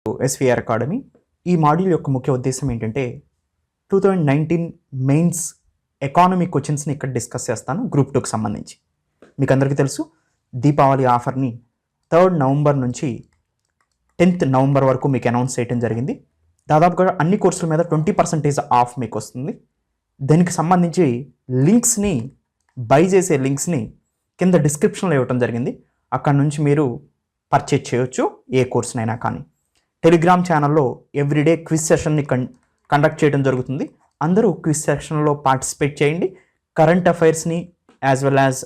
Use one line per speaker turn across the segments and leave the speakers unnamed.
SVR academy ఈ module యొక్క ముఖ్య ఉద్దేశం ఏంటంటే 2019 మెయిన్స్ ఎకానమీ క్వశ్చన్స్ని ఇక్కడ డిస్కస్ చేస్తాను గ్రూప్ 2కి సంబంధించి. మీకు అందరికీ తెలుసు దీపావళి ఆఫర్ని 3rd నవంబర్ నుంచి 10th నవంబర్ వరకు మీకు అనౌన్స్ చేయడం జరిగింది. దాదాపుగా అన్ని కోర్సుల మీద 20% ఆఫ్ మీకు వస్తుంది. దానికి సంబంధించి లింక్స్ని బై చేసే లింక్స్ని కింద డిస్క్రిప్షన్లో ఇవ్వటం జరిగింది. అక్కడ నుంచి మీరు పర్చేజ్ చేయొచ్చు ఏ కోర్సునైనా. కానీ టెలిగ్రామ్ ఛానల్లో ఎవ్రీడే క్విజ్ సెషన్ని కండక్ట్ చేయడం జరుగుతుంది. అందరూ క్విజ్ సెషన్లో పార్టిసిపేట్ చేయండి. కరెంట్ అఫైర్స్ని యాజ్ వెల్ యాజ్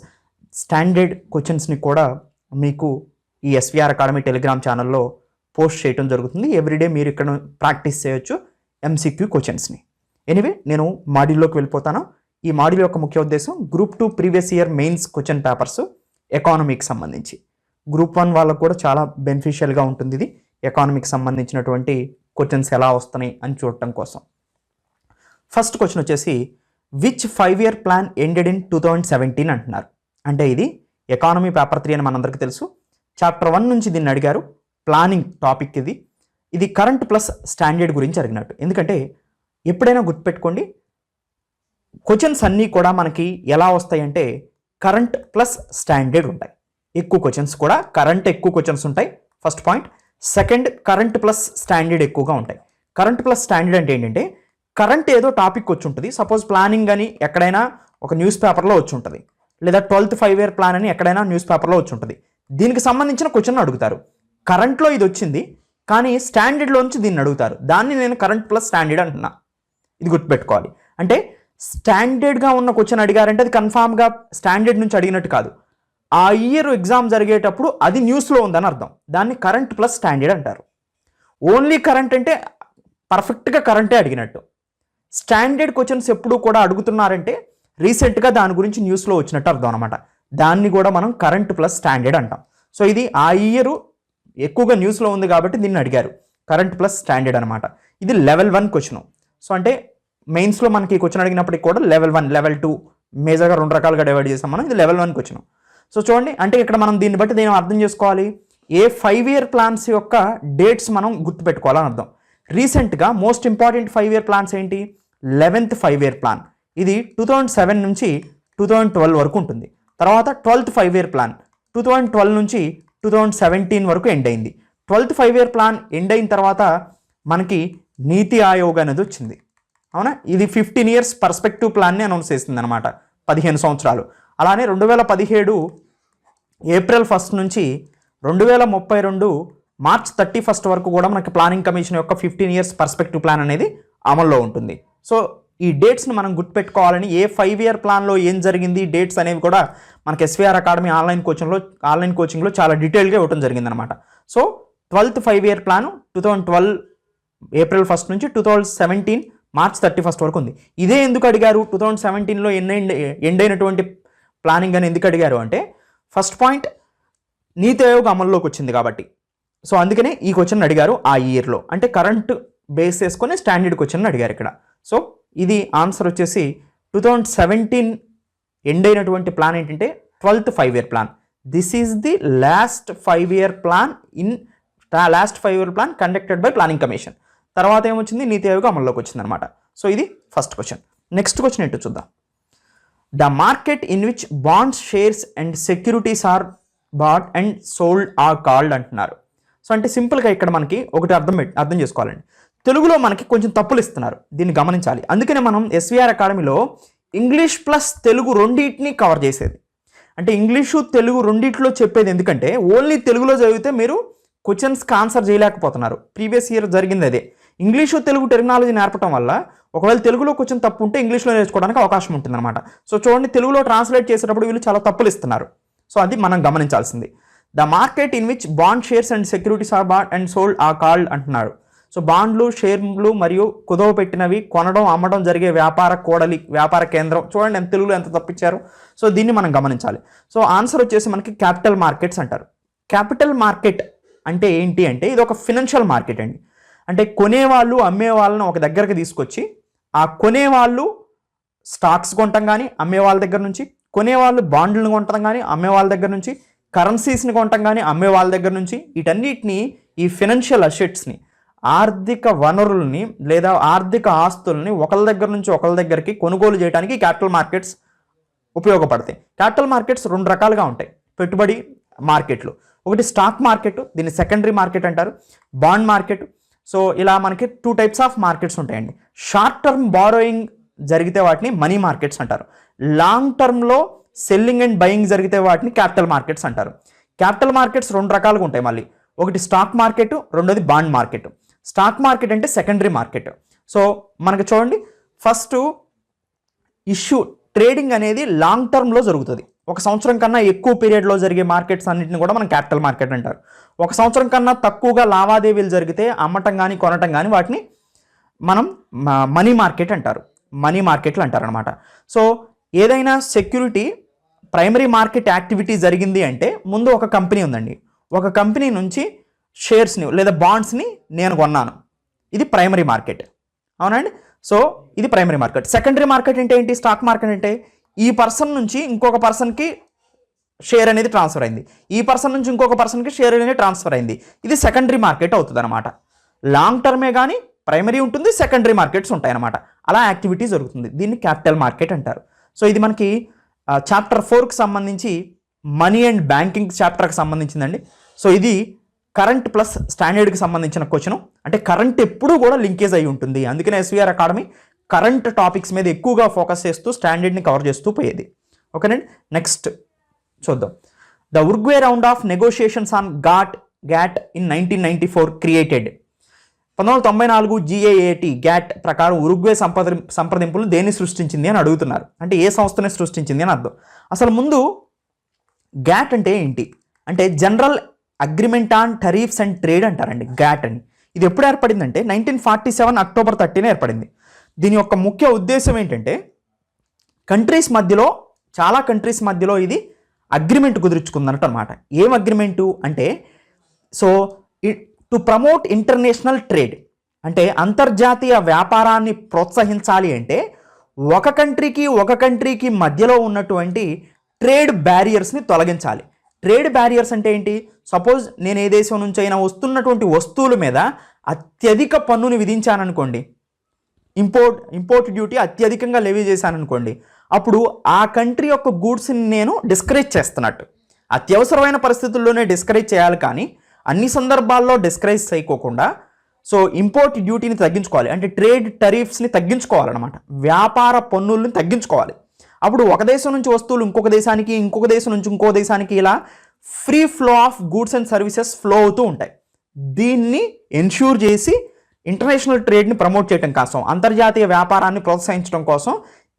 స్టాండర్డ్ క్వశ్చన్స్ని కూడా మీకు ఈ ఎస్విఆర్ అకాడమీ టెలిగ్రామ్ ఛానల్లో పోస్ట్ చేయడం జరుగుతుంది. ఎవ్రీడే మీరు ఇక్కడ ప్రాక్టీస్ చేయొచ్చు ఎంసీక్యూ క్వశ్చన్స్ని. ఎనీవే నేను మాడ్యూల్లోకి వెళ్ళిపోతాను. ఈ మాడ్యూల్ యొక్క ముఖ్య ఉద్దేశం group 2 previous year mains question papers ఎకానమీకి సంబంధించి. గ్రూప్ 1 వాళ్ళకు కూడా చాలా బెనిఫిషియల్గా ఉంటుంది ఇది. ఎకానమీకి సంబంధించినటువంటి క్వశ్చన్స్ ఎలా వస్తున్నాయి అని చూడటం కోసం. ఫస్ట్ క్వశ్చన్ వచ్చేసి which 5-year plan ended in 2017 అంటున్నారు. అంటే ఇది ఎకానమీ పేపర్ 3 అని మనందరికీ తెలుసు. చాప్టర్ 1 నుంచి దీన్ని అడిగారు. ప్లానింగ్ టాపిక్ ఇది. ఇది కరెంట్ ప్లస్ స్టాండర్డ్ గురించి అడిగినట్టు. ఎందుకంటే ఎప్పుడైనా గుర్తుపెట్టుకోండి, క్వశ్చన్స్ అన్నీ కూడా మనకి ఎలా వస్తాయంటే కరెంట్ ప్లస్ స్టాండర్డ్ ఉంటాయి. ఎక్కువ క్వశ్చన్స్ కూడా కరెంట్ ఎక్కువ క్వశ్చన్స్ ఉంటాయి. First point. Second, current plus standard ఎక్కువగా ఉంటాయి. కరెంట్ ప్లస్ స్టాండర్డ్ అంటే ఏంటంటే కరెంట్ ఏదో టాపిక్ వచ్చి ఉంటుంది. సపోజ్ ప్లానింగ్ అని ఎక్కడైనా ఒక న్యూస్ పేపర్లో వచ్చి ఉంటుంది, లేదా 12th 5-year ప్లాన్ అని ఎక్కడైనా న్యూస్ పేపర్లో వచ్చి ఉంటుంది. దీనికి సంబంధించిన క్వశ్చన్ అడుగుతారు. కరెంట్లో ఇది వచ్చింది కానీ స్టాండర్డ్లో నుంచి దీన్ని అడుగుతారు. దాన్ని నేను కరెంట్ ప్లస్ స్టాండర్డ్ అంటున్నా. ఇది గుర్తుపెట్టుకోవాలి. అంటే స్టాండర్డ్గా ఉన్న క్వశ్చన్ అడిగారంటే అది కన్ఫామ్గా స్టాండర్డ్ నుంచి అడిగినట్టు కాదు. ఆ ఇయర్ ఎగ్జామ్ జరిగేటప్పుడు అది న్యూస్లో ఉందని అర్థం. దాన్ని కరెంట్ ప్లస్ స్టాండర్డ్ అంటారు. ఓన్లీ కరెంట్ అంటే పర్ఫెక్ట్గా కరెంటే అడిగినట్టు. స్టాండర్డ్ క్వశ్చన్స్ ఎప్పుడు కూడా అడుగుతున్నారంటే రీసెంట్గా దాని గురించి న్యూస్లో వచ్చినట్టు అర్థం అనమాట. దాన్ని కూడా మనం కరెంట్ ప్లస్ స్టాండర్డ్ అంటాం. సో ఇది ఆ ఇయర్ ఎక్కువగా న్యూస్లో ఉంది కాబట్టి దీన్ని అడిగారు. కరెంట్ ప్లస్ స్టాండర్డ్ అనమాట. ఇది లెవెల్ 1 క్వశ్చన్. సో అంటే మెయిన్స్లో మనకి క్వశ్చన్ అడిగినప్పటికి కూడా లెవెల్ 1, లెవెల్ 2 మేజర్గా 2 రకాలుగా డివైడ్ చేసాం మనం. ఇది లెవెల్ 1 క్వశ్చన్. సో చూడండి, అంటే ఇక్కడ మనం దీన్ని బట్టి దీన్ని అర్థం చేసుకోవాలి. ఏ 5-year ప్లాన్స్ యొక్క డేట్స్ మనం గుర్తుపెట్టుకోవాలని అర్థం. రీసెంట్గా మోస్ట్ ఇంపార్టెంట్ 5-year ప్లాన్స్ ఏంటి? 11th 5-year plan. ఇది 2007 నుంచి 2012 వరకు ఉంటుంది. తర్వాత 12th 5-year ప్లాన్ 2012 నుంచి 2017 వరకు ఎండ్ అయింది. 12th 5-year ప్లాన్ ఎండ్ అయిన తర్వాత మనకి నీతి ఆయోగ్ అనేది వచ్చింది. అవునా? ఇది 15 years పర్స్పెక్టివ్ ప్లాన్ని అనౌన్స్ చేసింది అనమాట. 15 సంవత్సరాలు. అలానే 2017 ఏప్రిల్ 1 నుంచి 2032 మార్చ్ 31 వరకు కూడా మనకి ప్లానింగ్ కమిషన్ యొక్క 15 years పర్స్పెక్టివ్ ప్లాన్ అనేది అమల్లో ఉంటుంది. సో ఈ డేట్స్ని మనం గుర్తుపెట్టుకోవాలని, ఏ 5-year ప్లాన్లో ఏం జరిగింది డేట్స్ అనేవి కూడా మనకి ఎస్విఆర్ అకాడమీ ఆన్లైన్ కోచింగ్లో చాలా డీటెయిల్గా ఇవ్వడం జరిగిందనమాట. So 12th 5-year plan 2012 April 1 నుంచి 2017 మార్చ్ 31 వరకు ఉంది. ఇదే ఎందుకు అడిగారు? 2017లో ఎండ్ అయినటువంటి ప్లానింగ్ అని ఎందుకు అడిగారు అంటే ఫస్ట్ పాయింట్, నీతి ఆయోగ్ అమల్లోకి వచ్చింది కాబట్టి. సో అందుకనే ఈ క్వశ్చన్ అడిగారు ఆ ఇయర్లో. అంటే కరెంట్ బేస్ చేసుకొని స్టాండర్డ్ క్వశ్చన్ అడిగారు ఇక్కడ. సో ఇది ఆన్సర్ వచ్చేసి 2017 ఎండ్ అయినటువంటి ప్లాన్ ఏంటంటే 12th 5-year plan. This is the last 5-year plan conducted by planning commission. తర్వాత ఏమొచ్చింది? నీతి ఆయోగ్ అమల్లోకి వచ్చింది అనమాట. సో ఇది ఫస్ట్ క్వశ్చన్. నెక్స్ట్ క్వశ్చన్ ఏంటో చూద్దాం. The market in which bonds, shares and securities are bought and sold are called అంటున్నారు. So అంటే సింపుల్గా ఇక్కడ మనకి ఒకటి అర్థం చేసుకోవాలండి. తెలుగులో మనకి కొంచెం తప్పులు ఇస్తున్నారు, దీన్ని గమనించాలి. అందుకనే మనం ఎస్విఆర్ అకాడమీలో ఇంగ్లీష్ ప్లస్ తెలుగు రెండింటిని కవర్ చేసేది. అంటే ఇంగ్లీషు తెలుగు రెండింటిలో చెప్పేది. ఎందుకంటే ఓన్లీ తెలుగులో చదివితే మీరు క్వశ్చన్స్కి ఆన్సర్ చేయలేకపోతున్నారు. ప్రీవియస్ ఇయర్ జరిగింది అదే. ఇంగ్లీషు తెలుగు టెర్మినాలజీ నేర్పడం వల్ల ఒకవేళ తెలుగులో కొంచెం తప్పు ఉంటే ఇంగ్లీష్లో నేర్చుకోవడానికి అవకాశం ఉంటుంది అనమాట. సో చూడండి, తెలుగులో ట్రాన్స్లేట్ చేసేటప్పుడు వీళ్ళు చాలా తప్పులు ఇస్తున్నారు. సో అది మనం గమనించాల్సింది. The market in which bond, shares and securities are bought and sold are called అంటున్నారు. సో బాండ్లు, షేర్లు మరియు కుదవ పెట్టినవి కొనడం, అమ్మడం జరిగే వ్యాపార కేంద్రం. చూడండి ఎంత తెలుగులో ఎంత తప్పించారు. సో దీన్ని మనం గమనించాలి. సో ఆన్సర్ వచ్చేసి మనకి క్యాపిటల్ మార్కెట్స్ అంటారు. క్యాపిటల్ మార్కెట్ అంటే ఏంటి అంటే ఇది ఒక ఫినాన్షియల్ మార్కెట్ అండి. అంటే కొనేవాళ్ళు అమ్మే వాళ్ళని ఒక దగ్గరకు తీసుకొచ్చి ఆ కొనేవాళ్ళు స్టాక్స్ కొంటాం కానీ అమ్మే వాళ్ళ దగ్గర నుంచి, కొనేవాళ్ళు బాండ్లను కొంటాం కానీ అమ్మే వాళ్ళ దగ్గర నుంచి, కరెన్సీస్ని కొంటాం కానీ అమ్మే వాళ్ళ దగ్గర నుంచి, వీటన్నిటిని ఈ ఫినాన్షియల్ అసెట్స్ని ఆర్థిక వనరుల్ని లేదా ఆర్థిక ఆస్తుల్ని ఒకళ్ళ దగ్గర నుంచి ఒకళ్ళ దగ్గరికి కొనుగోలు చేయడానికి క్యాపిటల్ మార్కెట్స్ ఉపయోగపడతాయి. క్యాపిటల్ మార్కెట్స్ రెండు రకాలుగా ఉంటాయి పెట్టుబడి మార్కెట్లు. ఒకటి స్టాక్ మార్కెట్, దీన్ని సెకండరీ మార్కెట్ అంటారు, బాండ్ మార్కెట్. సో ఇలా మనకి 2 టైప్స్ ఆఫ్ మార్కెట్స్ ఉంటాయండి. షార్ట్ టర్మ్ బారోయింగ్ జరిగితే వాటిని మనీ మార్కెట్స్ అంటారు. లాంగ్ టర్మ్లో సెల్లింగ్ అండ్ బయింగ్ జరిగితే వాటిని క్యాపిటల్ మార్కెట్స్ అంటారు. క్యాపిటల్ మార్కెట్స్ రెండు రకాలుగా ఉంటాయి మళ్ళీ. ఒకటి స్టాక్ మార్కెట్, రెండోది బాండ్ మార్కెట్. స్టాక్ మార్కెట్ అంటే సెకండరీ మార్కెట్. సో మనకి చూడండి, ఫస్ట్ ఇష్యూ ట్రేడింగ్ అనేది లాంగ్ టర్మ్లో జరుగుతుంది. 1 సంవత్సరం కన్నా ఎక్కువ పీరియడ్లో జరిగే మార్కెట్స్ అన్నింటిని కూడా మనం క్యాపిటల్ మార్కెట్ అంటారు. 1 సంవత్సరం కన్నా తక్కువగా లావాదేవీలు జరిగితే అమ్మటం కానీ కొనటం కానీ వాటిని మనం మనీ మార్కెట్ అంటారు, మనీ మార్కెట్లు అంటారు అనమాట. సో ఏదైనా సెక్యూరిటీ ప్రైమరీ మార్కెట్ యాక్టివిటీ జరిగింది అంటే ముందు ఒక కంపెనీ ఉందండి, ఒక కంపెనీ నుంచి షేర్స్ని లేదా బాండ్స్ని నేను కొన్నాను, ఇది ప్రైమరీ మార్కెట్. అవునండి. సో ఇది ప్రైమరీ మార్కెట్. సెకండరీ మార్కెట్ అంటే ఏంటి? స్టాక్ మార్కెట్ అంటే ఈ పర్సన్ నుంచి ఇంకొక పర్సన్కి షేర్ అనేది ట్రాన్స్ఫర్ అయింది, ఈ పర్సన్ నుంచి ఇంకొక పర్సన్కి షేర్ అనేది ట్రాన్స్ఫర్ అయింది, ఇది సెకండరీ మార్కెట్ అవుతుంది అనమాట. లాంగ్ టర్మే కానీ ప్రైమరీ ఉంటుంది, సెకండరీ మార్కెట్స్ ఉంటాయి అనమాట. అలా యాక్టివిటీ జరుగుతుంది, దీన్ని క్యాపిటల్ మార్కెట్ అంటారు. సో ఇది మనకి చాప్టర్ 4కి సంబంధించి మనీ అండ్ బ్యాంకింగ్ చాప్టర్కి సంబంధించిందండి. సో ఇది కరెంట్ ప్లస్ స్టాండర్డ్కి సంబంధించిన క్వశ్చన్. అంటే కరెంట్ ఎప్పుడూ కూడా లింకేజ్ అయి ఉంటుంది, అందుకనే ఎస్వీఆర్ అకాడమీ కరెంట్ టాపిక్స్ మీద ఎక్కువగా ఫోకస్ చేస్తూ స్టాండర్డ్ని కవర్ చేస్తూ పోయేది. ఓకేనండి. నెక్స్ట్ చూద్దాం. The Uruguay round of negotiations on GATT in 1994 created. 1994 GAAT GATT ప్రకారం ఉరుగ్వే సంప్రదింపులు దేన్ని సృష్టించింది అని అడుగుతున్నారు. అంటే ఏ సంస్థని సృష్టించింది అని అర్థం. అసలు ముందు గ్యాట్ అంటే ఏంటి అంటే general agreement on tariffs and trade అంటారండి గ్యాట్ అని. ఇది ఎప్పుడు ఏర్పడిందంటే 1947 అక్టోబర్ 30న ఏర్పడింది. దీని యొక్క ముఖ్య ఉద్దేశం ఏంటంటే కంట్రీస్ మధ్యలో, చాలా కంట్రీస్ మధ్యలో ఇది అగ్రిమెంట్ కుదుర్చుకుందన్నట్టు అనమాట. ఏం అగ్రిమెంటు అంటే, so to promote international trade అంటే అంతర్జాతీయ వ్యాపారాన్ని ప్రోత్సహించాలి అంటే ఒక కంట్రీకి మధ్యలో ఉన్నటువంటి ట్రేడ్ బ్యారియర్స్ని తొలగించాలి. ట్రేడ్ బ్యారియర్స్ అంటే ఏంటి? సపోజ్ నేను ఏ దేశం నుంచి అయినా వస్తున్నటువంటి వస్తువుల మీద అత్యధిక పన్నుని విధించాననుకోండి, ఇంపోర్ట్ డ్యూటీ అత్యధికంగా లెవీ చేశాననుకోండి, అప్పుడు ఆ కంట్రీ యొక్క గూడ్స్ని నేను డిస్కరేజ్ చేస్తున్నట్టు. అత్యవసరమైన పరిస్థితుల్లోనే డిస్కరేజ్ చేయాలి, కానీ అన్ని సందర్భాల్లో డిస్కరేజ్ చేయకోకుండా సో ఇంపోర్ట్ డ్యూటీని తగ్గించుకోవాలి, అంటే ట్రేడ్ టరీఫ్స్ని తగ్గించుకోవాలన్నమాట, వ్యాపార పన్నుల్ని తగ్గించుకోవాలి. అప్పుడు ఒక దేశం నుంచి వస్తువులు ఇంకొక దేశానికి, ఇంకొక దేశం నుంచి ఇంకో దేశానికి ఇలా free flow of goods and services flow అవుతూ ఉంటాయి. దీన్ని ఎన్ష్యూర్ చేసి ఇంటర్నేషనల్ ట్రేడ్ని ప్రమోట్ చేయడం కోసం, అంతర్జాతీయ వ్యాపారాన్ని ప్రోత్సహించడం కోసం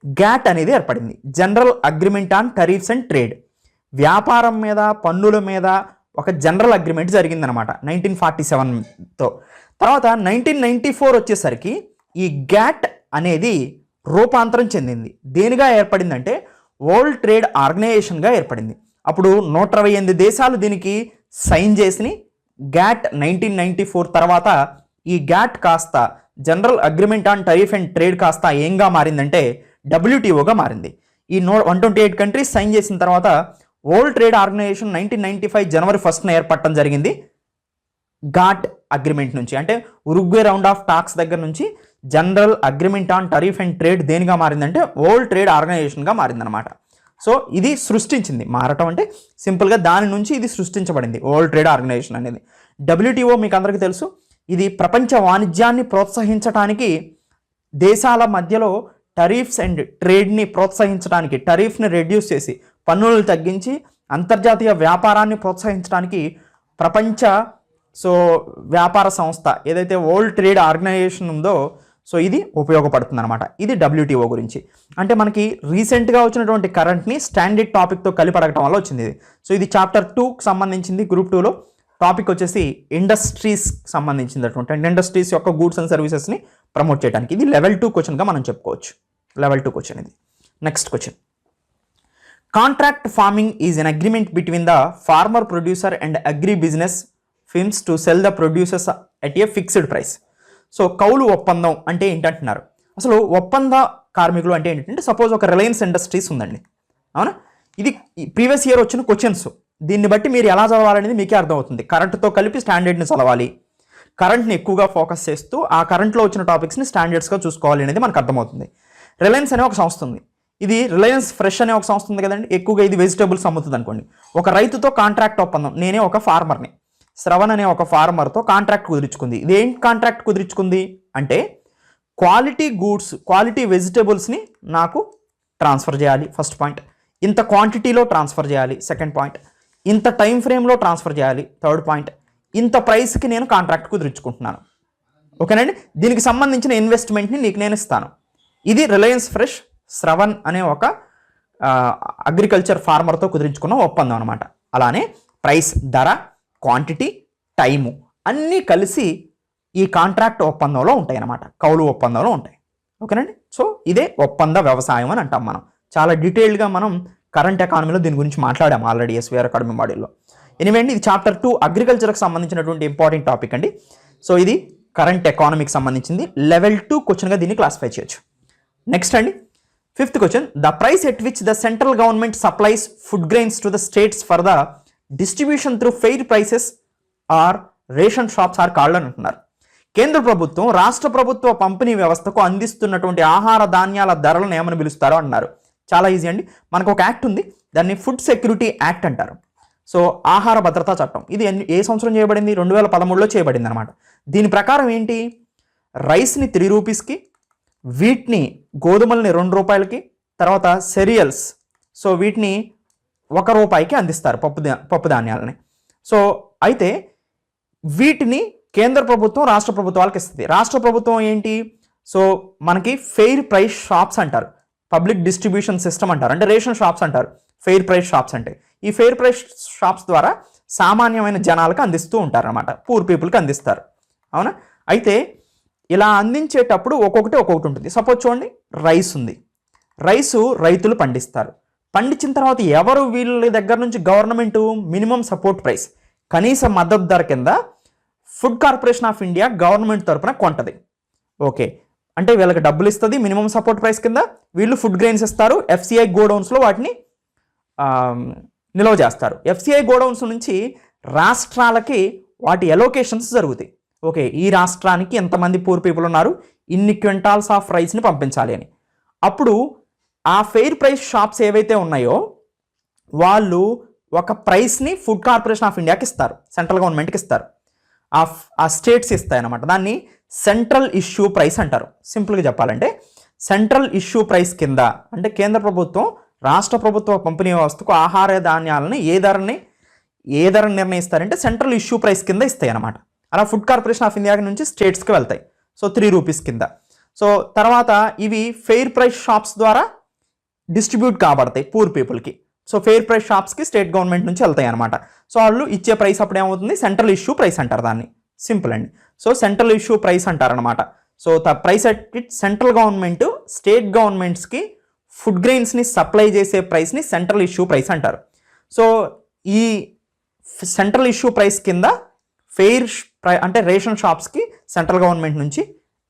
గ్యాట్ అనేది ఏర్పడింది. General agreement on tariffs and trade. వ్యాపారం మీద, పన్నుల మీద ఒక జనరల్ అగ్రిమెంట్ జరిగిందనమాట 1947తో. తర్వాత 1994 వచ్చేసరికి ఈ గ్యాట్ అనేది రూపాంతరం చెందింది. దేనిగా ఏర్పడిందంటే వరల్డ్ ట్రేడ్ ఆర్గనైజేషన్గా ఏర్పడింది. అప్పుడు 128 దేశాలు దీనికి సైన్ చేసి గ్యాట్ 1994 తర్వాత ఈ గ్యాట్ కాస్త general agreement on tariff and trade కాస్త ఏంగా మారిందంటే WTOగా మారింది. ఈ 128 కంట్రీస్ సైన్ చేసిన తర్వాత వరల్డ్ ట్రేడ్ ఆర్గనైజేషన్ 1995 జనవరి 1న ఏర్పడటం జరిగింది. గాట్ అగ్రిమెంట్ నుంచి, అంటే ఉరుగ్వే రౌండ్ ఆఫ్ టాక్స్ దగ్గర నుంచి general agreement on tariff and trade దేనిగా మారిందంటే వరల్డ్ ట్రేడ్ ఆర్గనైజేషన్గా మారిందనమాట. సో ఇది సృష్టించింది, మారటం అంటే సింపుల్గా దాని నుంచి ఇది సృష్టించబడింది వరల్డ్ ట్రేడ్ ఆర్గనైజేషన్ అనేది. WTO మీకు అందరికీ తెలుసు, ఇది ప్రపంచ వాణిజ్యాన్ని ప్రోత్సహించడానికి, దేశాల మధ్యలో టరీఫ్స్ అండ్ ట్రేడ్ని ప్రోత్సహించడానికి, టరీఫ్ని రెడ్యూస్ చేసి పన్నులు తగ్గించి అంతర్జాతీయ వ్యాపారాన్ని ప్రోత్సహించడానికి ప్రపంచ వ్యాపార సంస్థ ఏదైతే వరల్డ్ ట్రేడ్ ఆర్గనైజేషన్ ఉందో సో ఇది ఉపయోగపడుతుంది అనమాట. ఇది WTO గురించి. అంటే మనకి రీసెంట్గా వచ్చినటువంటి కరెంట్ని స్టాండర్డ్ టాపిక్తో కలిపి అడగటం వల్ల వచ్చింది ఇది. సో ఇది చాప్టర్ 2కి సంబంధించింది. గ్రూప్ 2లో టాపిక్ వచ్చేసి ఇండస్ట్రీస్ సంబంధించింది అటువంటి, అండ్ ఇండస్ట్రీస్ యొక్క గూడ్స్ అండ్ సర్వీసెస్ని ప్రమోట్ చేయడానికి. ఇది లెవెల్ 2 క్వశ్చన్గా మనం చెప్పుకోవచ్చు. లెవెల్ 2 క్వశ్చన్ ఇది. Next question. Contract farming is an agreement between the farmer producer and agri business firms to sell the producers at a fixed price. So కౌలు ఒప్పందం అంటే ఏంటంటున్నారు. అసలు ఒప్పంద కార్మికులు అంటే ఏంటంటే, సపోజ్ ఒక రిలయన్స్ ఇండస్ట్రీస్ ఉందండి, అవునా? ఇది ప్రీవియస్ ఇయర్ వచ్చిన క్వశ్చన్స్. దీన్ని బట్టి మీరు ఎలా చదవాలనేది మీకే అర్థమవుతుంది. కరెంట్తో కలిపి స్టాండర్డ్ని చదవాలి, కరెంట్ని ఎక్కువగా ఫోకస్ చేస్తూ ఆ కరెంట్లో వచ్చిన టాపిక్స్ని స్టాండర్డ్స్గా చూసుకోవాలి అనేది మనకు అర్థమవుతుంది. రిలయన్స్ అనే ఒక సంస్థ ఉంది. ఇది రిలయన్స్ ఫ్రెష్ అనే ఒక సంస్థ ఉంది కదండి. ఎక్కువగా ఇది వెజిటేబుల్స్ అమ్ముతుంది అనుకోండి. ఒక రైతుతో కాంట్రాక్ట్ ఒప్పందం, నేనే ఒక ఫార్మర్ని, శ్రవణ్ అనే ఒక ఫార్మర్తో కాంట్రాక్ట్ కుదుర్చుకుంది. ఇది ఏం కాంట్రాక్ట్ కుదుర్చుకుంది అంటే క్వాలిటీ గూడ్స్, క్వాలిటీ వెజిటేబుల్స్ని నాకు ట్రాన్స్ఫర్ చేయాలి, ఫస్ట్ పాయింట్. ఇంత క్వాంటిటీలో ట్రాన్స్ఫర్ చేయాలి, సెకండ్ పాయింట్. ఇంత టైం ఫ్రేమ్లో ట్రాన్స్ఫర్ చేయాలి, థర్డ్ పాయింట్. ఇంత ప్రైస్కి నేను కాంట్రాక్ట్ కుదుర్చుకుంటున్నాను, ఓకేనండి. దీనికి సంబంధించిన ఇన్వెస్ట్మెంట్ని నీకు నేను ఇస్తాను. ఇది రిలయన్స్ ఫ్రెష్ శ్రవణ్ అనే ఒక అగ్రికల్చర్ ఫార్మర్తో కుదిరించుకున్న ఒప్పందం అనమాట. అలానే ప్రైస్, ధర, క్వాంటిటీ, టైము అన్నీ కలిసి ఈ కాంట్రాక్ట్ ఒప్పందంలో ఉంటాయి అన్నమాట, కౌలు ఒప్పందంలో ఉంటాయి, ఓకేనండి. సో ఇదే ఒప్పంద వ్యవసాయం అని అంటాం మనం. చాలా డీటెయిల్డ్గా మనం కరెంట్ ఎకానమీలో దీని గురించి మాట్లాడాము ఆల్రెడీ ఎస్వీఆర్ అకాడమీ మాడ్యూల్లో. ఎనివే అండి, ఇది చాప్టర్ 2 అగ్రికల్చర్కి సంబంధించినటువంటి ఇంపార్టెంట్ టాపిక్ అండి. సో ఇది కరెంట్ ఎకానమీకి సంబంధించింది. లెవెల్ 2 క్వశ్చన్గా దీన్ని క్లాసిఫై చేయొచ్చు. నెక్స్ట్ అండి, 5th question. The price at which the central government supplies food grains to the states for the distribution through fair prices or ration shops are called అని అంటున్నారు. కేంద్ర ప్రభుత్వం రాష్ట్ర ప్రభుత్వ పంపిణీ వ్యవస్థకు అందిస్తున్నటువంటి ఆహార ధాన్యాల ధరలను ఏమని పిలుస్తారో అన్నారు. చాలా ఈజీ అండి. మనకు ఒక యాక్ట్ ఉంది, దాన్ని ఫుడ్ సెక్యూరిటీ యాక్ట్ అంటారు. సో ఆహార భద్రతా చట్టం, ఇది ఏ సంవత్సరం చేయబడింది? 2013లో చేయబడింది అనమాట. దీని ప్రకారం ఏంటి, రైస్ని 3 రూపీస్కి, వీటిని గోధుమల్ని 2 రూపాయలకి, తర్వాత సెరియల్స్, సో వీటిని 1 రూపాయికి అందిస్తారు, పప్పు ధాన్యాలని. సో అయితే వీటిని కేంద్ర ప్రభుత్వం రాష్ట్ర ప్రభుత్వాలకు ఇస్తుంది. రాష్ట్ర ప్రభుత్వం ఏంటి, సో మనకి ఫెయిర్ ప్రైస్ షాప్స్ అంటారు, పబ్లిక్ డిస్ట్రిబ్యూషన్ సిస్టమ్ అంటారు, అంటే రేషన్ షాప్స్ అంటారు ఫెయిర్ ప్రైస్ షాప్స్ అంటే. ఈ ఫెయిర్ ప్రైస్ షాప్స్ ద్వారా సామాన్యమైన జనాలకు అందిస్తూ ఉంటారు అనమాట, పూర్ పీపుల్కి అందిస్తారు, అవునా. అయితే ఇలా అందించేటప్పుడు ఒక్కొక్కటి ఉంటుంది. సపోజ్ చూడండి, రైస్ ఉంది. రైసు రైతులు పండిస్తారు. పండించిన తర్వాత ఎవరు వీళ్ళ దగ్గర నుంచి గవర్నమెంట్ మినిమం సపోర్ట్ ప్రైస్, కనీస మద్దతు ధర కింద food corporation of India government తరఫున కొంటది. ఓకే, అంటే వీళ్ళకి డబ్బులు ఇస్తుంది మినిమం సపోర్ట్ ప్రైస్ కింద, వీళ్ళు ఫుడ్ గ్రెయిన్స్ ఇస్తారు, ఎఫ్సిఐ గోడౌన్స్లో వాటిని నిల్వ చేస్తారు. ఎఫ్సిఐ గోడౌన్స్ నుంచి రాష్ట్రాలకి వాటి ఎలోకేషన్స్ జరుగుతాయి. ఓకే, ఈ రాష్ట్రానికి ఎంతమంది పూర్ పీపుల్ ఉన్నారు, ఇన్ని క్వింటాల్స్ ఆఫ్ రైస్ని పంపించాలి అని. అప్పుడు ఆ ఫెయిర్ ప్రైస్ షాప్స్ ఏవైతే ఉన్నాయో వాళ్ళు ఒక ప్రైస్ని ఫుడ్ కార్పొరేషన్ ఆఫ్ ఇండియాకి ఇస్తారు, సెంట్రల్ గవర్నమెంట్కి ఇస్తారు, ఆ స్టేట్స్ ఇస్తాయి అన్నమాట. దాన్ని సెంట్రల్ ఇష్యూ ప్రైస్ అంటారు. సింపుల్గా చెప్పాలంటే సెంట్రల్ ఇష్యూ ప్రైస్ కింద, అంటే కేంద్ర ప్రభుత్వం రాష్ట్ర ప్రభుత్వ పంపిణీ వ్యవస్థకు ఆహార ధాన్యాలని ఏ ధరని నిర్ణయిస్తారంటే సెంట్రల్ ఇష్యూ ప్రైస్ కింద ఇస్తాయి అన్నమాట. అలా ఫుడ్ కార్పొరేషన్ ఆఫ్ ఇండియా నుంచి స్టేట్స్కి వెళ్తాయి. సో 3 రూపీస్ కింద. సో తర్వాత ఇవి ఫెయిర్ ప్రైస్ షాప్స్ ద్వారా డిస్ట్రిబ్యూట్ కాబడతాయి పూర్ పీపుల్కి. సో ఫెయిర్ ప్రైస్ షాప్స్కి స్టేట్ గవర్నమెంట్ నుంచి వెళ్తాయి అనమాట. సో వాళ్ళు ఇచ్చే ప్రైస్ అప్పుడు ఏమవుతుంది, సెంట్రల్ ఇష్యూ ప్రైస్ అంటారు దాన్ని. సింపుల్ అండి. సో సెంట్రల్ ఇష్యూ ప్రైస్ అంటారనమాట. So the price at it central government state గవర్నమెంట్స్కి ఫుడ్ గ్రెయిన్స్ని సప్లై చేసే ప్రైస్ని సెంట్రల్ ఇష్యూ ప్రైస్ అంటారు. సో ఈ సెంట్రల్ ఇష్యూ ప్రైస్ కింద అంటే రేషన్ షాప్స్కి సెంట్రల్ గవర్నమెంట్ నుంచి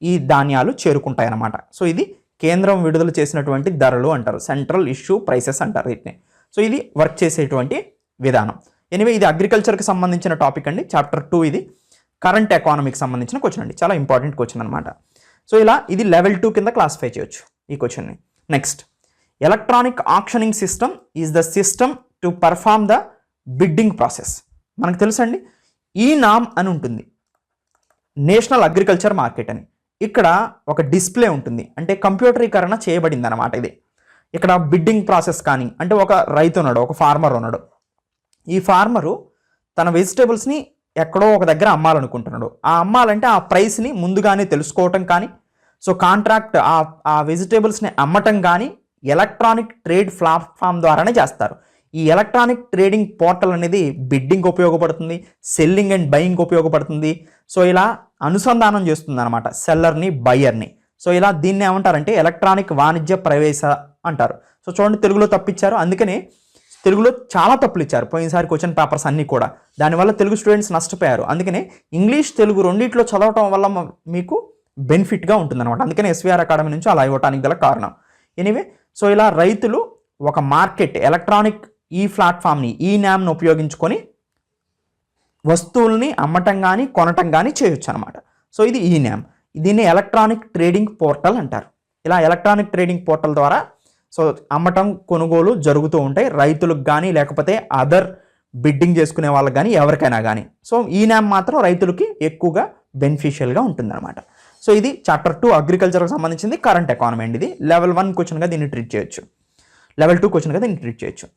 ఈ ధాన్యాలు చేరుకుంటాయి అన్నమాట. సో ఇది కేంద్రం విడుదల చేసినటువంటి ధరలు అంటారు, సెంట్రల్ ఇష్యూ ప్రైసెస్ అంటారు వీటిని. సో ఇది వర్క్ చేసేటువంటి విధానం. ఎనివే ఇది అగ్రికల్చర్కి సంబంధించిన టాపిక్ అండి, చాప్టర్ 2. ఇది కరెంట్ ఎకానమీకి సంబంధించిన క్వశ్చన్ అండి, చాలా ఇంపార్టెంట్ క్వశ్చన్ అనమాట. సో ఇలా ఇది లెవెల్ 2 కింద క్లాసిఫై చేయొచ్చు ఈ క్వశ్చన్ని. Next, electronic auctioning system is the system to perform the bidding process. మనకు తెలుసండి, ఈ నామ్ అని ఉంటుంది, నేషనల్ అగ్రికల్చర్ మార్కెట్ అని. ఇక్కడ ఒక డిస్ప్లే ఉంటుంది, అంటే కంప్యూటరీకరణ చేయబడింది అనమాట ఇది. ఇక్కడ బిడ్డింగ్ ప్రాసెస్ కానీ, అంటే ఒక రైతు ఉన్నాడు, ఒక ఫార్మర్ ఉన్నాడు. ఈ ఫార్మరు తన వెజిటేబుల్స్ని ఎక్కడో ఒక దగ్గర అమ్మాలనుకుంటున్నాడు. ఆ అమ్మాలంటే ఆ ప్రైస్ని ముందుగానే తెలుసుకోవటం కానీ, సో కాంట్రాక్ట్ ఆ వెజిటేబుల్స్ని అమ్మటం కానీ ఎలక్ట్రానిక్ ట్రేడ్ ప్లాట్ఫామ్ ద్వారానే చేస్తారు. ఈ ఎలక్ట్రానిక్ ట్రేడింగ్ పోర్టల్ అనేది బిడ్డింగ్ ఉపయోగపడుతుంది, సెల్లింగ్ అండ్ బయింగ్ ఉపయోగపడుతుంది. సో ఇలా అనుసంధానం చేస్తుంది అనమాట సెల్లర్ని బయ్యర్ని. సో ఇలా దీన్ని ఏమంటారంటే ఎలక్ట్రానిక్ వాణిజ్య ప్రవేశ అంటారు. సో చూడండి, తెలుగులో తప్పిచ్చారు, అందుకనే తెలుగులో చాలా తప్పులు ఇచ్చారు పోయినసారి క్వశ్చన్ పేపర్స్ అన్నీ కూడా. దానివల్ల తెలుగు స్టూడెంట్స్ నష్టపోయారు. అందుకనే ఇంగ్లీష్ తెలుగు రెండిట్లో చదవటం వల్ల మీకు బెనిఫిట్గా ఉంటుందన్నమాట. అందుకనే ఎస్వీఆర్ అకాడమీ నుంచి అలా ఇవ్వటానికి గల కారణం. ఎనీవే, సో ఇలా రైతులు ఒక మార్కెట్ ఎలక్ట్రానిక్ ఈ ప్లాట్ఫామ్ని, ఈ నామ్ను ఉపయోగించుకొని వస్తువుల్ని అమ్మటం కానీ కొనటం కానీ చేయొచ్చు అనమాట. సో ఇది ఈ నామ్. దీన్ని ఎలక్ట్రానిక్ ట్రేడింగ్ పోర్టల్ అంటారు. ఇలా ఎలక్ట్రానిక్ ట్రేడింగ్ పోర్టల్ ద్వారా సో అమ్మటం కొనుగోలు జరుగుతూ ఉంటాయి, రైతులకు కానీ లేకపోతే అదర్ బిడ్డింగ్ చేసుకునే వాళ్ళకి కానీ ఎవరికైనా కానీ. సో ఈ నామ్ మాత్రం రైతులకి ఎక్కువగా బెనిఫిషియల్గా ఉంటుందన్నమాట. సో ఇది చాప్టర్ 2 అగ్రికల్చర్కి సంబంధించింది, కరెంట్ ఎకానమీ అండి. ఇది లెవెల్ 1 క్వశ్చన్గా దీన్ని ట్రీట్ చేయొచ్చు, లెవెల్ 2 క్వశ్చన్గా దీన్ని ట్రీట్ చేయొచ్చు.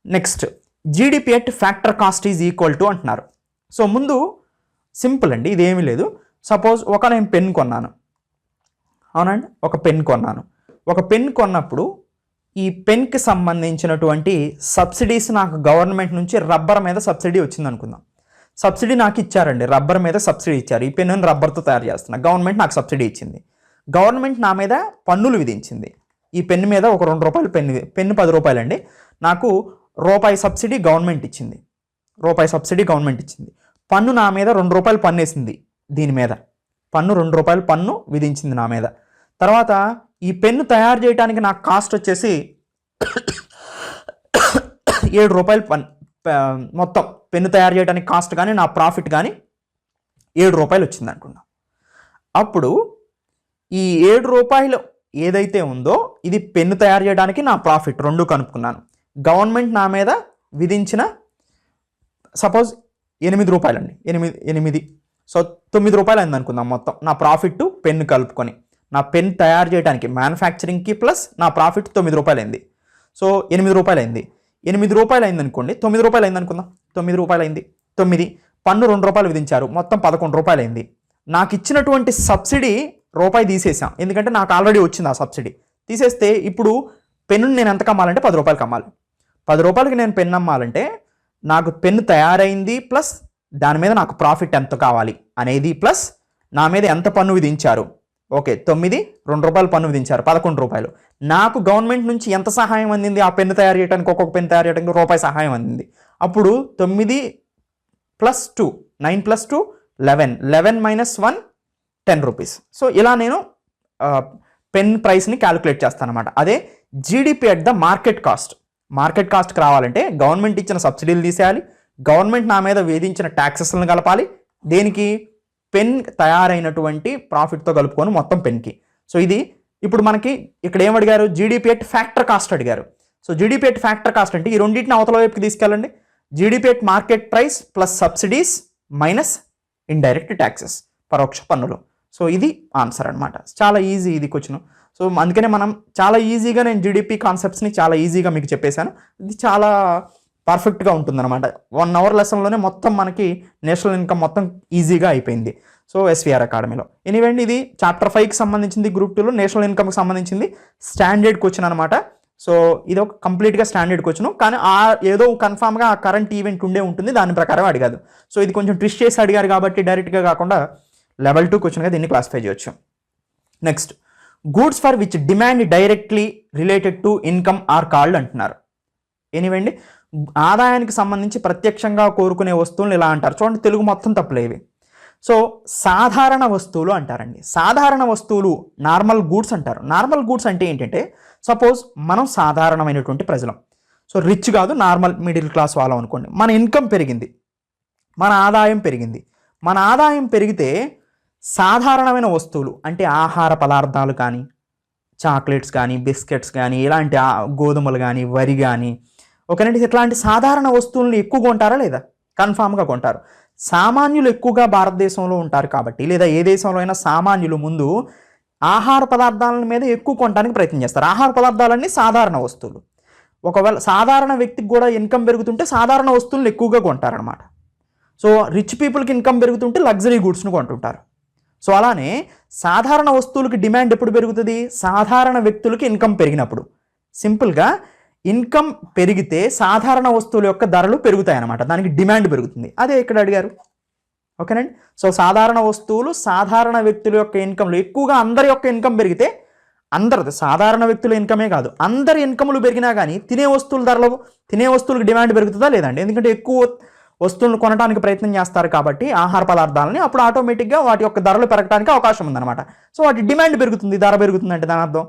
Next GDP at factor cost is equal to అంటున్నారు. సో ముందు సింపుల్ అండి, ఇదేమీ లేదు. సపోజ్ నేను పెన్ కొన్నాను, అవునండి, ఒక పెన్ కొన్నప్పుడు ఈ పెన్కి సంబంధించినటువంటి సబ్సిడీస్ నాకు గవర్నమెంట్ నుంచి రబ్బర్ మీద సబ్సిడీ వచ్చింది అనుకుందాం. సబ్సిడీ నాకు ఇచ్చారండి, రబ్బర్ మీద సబ్సిడీ ఇచ్చారు. ఈ పెన్నుని రబ్బర్తో తయారు చేస్తున్నా, గవర్నమెంట్ నాకు సబ్సిడీ ఇచ్చింది. గవర్నమెంట్ నా మీద పన్నులు విధించింది. ఈ పెన్ను మీద ఒక ₹2 పెన్ను 10 రూపాయలండి, నాకు రూపాయి సబ్సిడీ గవర్నమెంట్ ఇచ్చింది. పన్ను నా మీద ₹2 పన్ను వేసింది. దీని మీద పన్ను ₹2 పన్ను విధించింది నా మీద. తర్వాత ఈ పెన్ను తయారు చేయడానికి నాకు కాస్ట్ వచ్చేసి ₹7 మొత్తం పెన్ను తయారు చేయడానికి కాస్ట్ కానీ నా ప్రాఫిట్ కానీ ₹7 వచ్చింది అనుకున్నా. అప్పుడు ఈ ₹7 ఏదైతే ఉందో ఇది పెన్ను తయారు చేయడానికి నా ప్రాఫిట్, రెండు కనుక్కున్నాను. గవర్నమెంట్ నా మీద విధించిన సపోజ్ ₹8 అండి, 8 సో ₹9 అయింది అనుకుందాం మొత్తం నా ప్రాఫిట్ పెన్ను కలుపుకొని. నా పెన్ తయారు చేయడానికి మ్యానుఫ్యాక్చరింగ్కి ప్లస్ నా ప్రాఫిట్ ₹9 అయింది. సో ₹8 అయింది. ₹8 అయింది అనుకోండి, ₹9 అయింది అనుకుందాం. ₹9 అయింది, 9 పన్ను ₹2 విధించారు, మొత్తం ₹11 అయింది. నాకు ఇచ్చినటువంటి సబ్సిడీ రూపాయి తీసేసాం, ఎందుకంటే నాకు ఆల్రెడీ వచ్చింది ఆ సబ్సిడీ. తీసేస్తే ఇప్పుడు పెన్నుని నేను ఎంత కమ్మాలంటే ₹10 కమ్మాలి. ₹10కి నేను పెన్ను అమ్మాలంటే నాకు పెన్ను తయారైంది ప్లస్ దాని మీద నాకు ప్రాఫిట్ ఎంత కావాలి అనేది ప్లస్ నా మీద ఎంత పన్ను విధించారు. ఓకే, 9, ₹2 పన్ను విధించారు, ₹11. నాకు గవర్నమెంట్ నుంచి ఎంత సహాయం అందింది ఆ పెన్ను తయారు చేయడానికి, ఒక్కొక్క పెన్ను తయారు చేయడానికి ₹1 సహాయం అందింది. అప్పుడు 9 + 2 9 + 2 11 11 - 1 ₹10. సో ఇలా నేను పెన్ ప్రైస్ని క్యాలిక్యులేట్ చేస్తాను అనమాట. అదే జీడిపి అట్ ద మార్కెట్ కాస్ట్కి రావాలంటే గవర్నమెంట్ ఇచ్చిన సబ్సిడీలు తీసేయాలి, గవర్నమెంట్ నా మీద విధించిన ట్యాక్సెస్లను కలపాలి, దేనికి పెన్ తయారైనటువంటి ప్రాఫిట్తో కలుపుకొని మొత్తం పెన్కి. సో ఇది ఇప్పుడు మనకి ఇక్కడ ఏం అడిగారు, జీడిపి ఎట్ ఫ్యాక్టర్ కాస్ట్ అడిగారు. So GDP at factor cost అంటే ఈ రెండింటిని అవతల వైపుకి తీసుకెళ్ళండి. GDP at market price plus subsidies minus indirect taxes, పరోక్ష పన్నులు. సో ఇది ఆన్సర్ అనమాట. చాలా ఈజీ ఇది క్వశ్చన్. సో అందుకనే మనం చాలా ఈజీగా నేను జీడిపి కాన్సెప్ట్స్ని చాలా ఈజీగా మీకు చెప్పేశాను. ఇది చాలా పర్ఫెక్ట్గా ఉంటుందన్నమాట. 1 అవర్ లెసన్లోనే మొత్తం మనకి నేషనల్ ఇన్కమ్ మొత్తం ఈజీగా అయిపోయింది. సో ఎస్విఆర్ అకాడమీలో ఎనీవేండి, ఇది చాప్టర్ 5కి సంబంధించింది, గ్రూప్ 2లో నేషనల్ ఇన్కమ్కి సంబంధించింది స్టాండర్డ్ క్వశ్చన్ అనమాట. సో ఇది ఒక కంప్లీట్గా స్టాండర్డ్ క్వశ్చన్, కానీ ఏదో కన్ఫామ్గా ఆ కరెంట్ ఈవెంట్ ఉంటుంది, దాని ప్రకారం అడిగారు. సో ఇది కొంచెం ట్విస్ట్ చేసి అడిగారు కాబట్టి డైరెక్ట్గా కాకుండా లెవెల్ 2 క్వశ్చన్గా దీన్ని క్లాసిఫై చేయొచ్చు. Next, goods for which demand directly related to income or called అంటున్నారు. ఎనీవేండి, ఆదాయానికి సంబంధించి ప్రత్యక్షంగా కోరుకునే వస్తువులు ఇలా అంటారు. చూడండి, తెలుగు మొత్తం తప్పులేవి. సో సాధారణ వస్తువులు అంటారండి. సాధారణ వస్తువులు నార్మల్ గూడ్స్ అంటారు. నార్మల్ గూడ్స్ అంటే ఏంటంటే, సపోజ్ మనం సాధారణమైనటువంటి ప్రజలం, సో రిచ్ కాదు, నార్మల్ మిడిల్ క్లాస్ వాళ్ళం అనుకోండి. మన ఇన్కమ్ పెరిగింది, మన ఆదాయం పెరిగింది. మన ఆదాయం పెరిగితే సాధారణమైన వస్తువులు అంటే ఆహార పదార్థాలు కానీ, చాక్లెట్స్ కానీ, బిస్కెట్స్ కానీ, ఇలాంటి గోధుమలు కానీ, వరి కానీ, ఓకేనండి, ఇట్లాంటి సాధారణ వస్తువులను ఎక్కువ కొంటారా లేదా? కన్ఫామ్గా కొంటారు. సామాన్యులు ఎక్కువగా భారతదేశంలో ఉంటారు కాబట్టి, లేదా ఏ దేశంలో అయినా సామాన్యులు ముందు ఆహార పదార్థాల మీద ఎక్కువ కొనడానికి ప్రయత్నం చేస్తారు. ఆహార పదార్థాలన్నీ సాధారణ వస్తువులు. ఒకవేళ సాధారణ వ్యక్తికి కూడా ఇన్కమ్ పెరుగుతుంటే సాధారణ వస్తువులను ఎక్కువగా కొంటారనమాట. సో రిచ్ పీపుల్కి ఇన్కమ్ పెరుగుతుంటే లగ్జరీ గూడ్స్ను కొంటుంటారు. సో అలానే సాధారణ వస్తువులకి డిమాండ్ ఎప్పుడు పెరుగుతుంది? సాధారణ వ్యక్తులకి ఇన్కమ్ పెరిగినప్పుడు. సింపుల్గా ఇన్కమ్ పెరిగితే సాధారణ వస్తువుల యొక్క ధరలు పెరుగుతాయి అన్నమాట, దానికి డిమాండ్ పెరుగుతుంది. అదే ఇక్కడ అడిగారు. ఓకేనండి. సో సాధారణ వస్తువులు సాధారణ వ్యక్తుల యొక్క ఇన్కమ్లు ఎక్కువగా, అందరి యొక్క ఇన్కమ్ పెరిగితే, అందరిది సాధారణ వ్యక్తుల ఇన్కమే కాదు అందరి ఇన్కమ్లు పెరిగినా కానీ తినే వస్తువులకు డిమాండ్ పెరుగుతుందా లేదండి? ఎందుకంటే ఎక్కువ వస్తువులను కొనడానికి ప్రయత్నం చేస్తారు కాబట్టి ఆహార పదార్థాలని, అప్పుడు ఆటోమేటిక్గా వాటి యొక్క ధరలు పెరగడానికి అవకాశం ఉందన్నమాట. సో వాటి డిమాండ్ పెరుగుతుంది, ధర పెరుగుతుంది అంటే దాని అర్థం.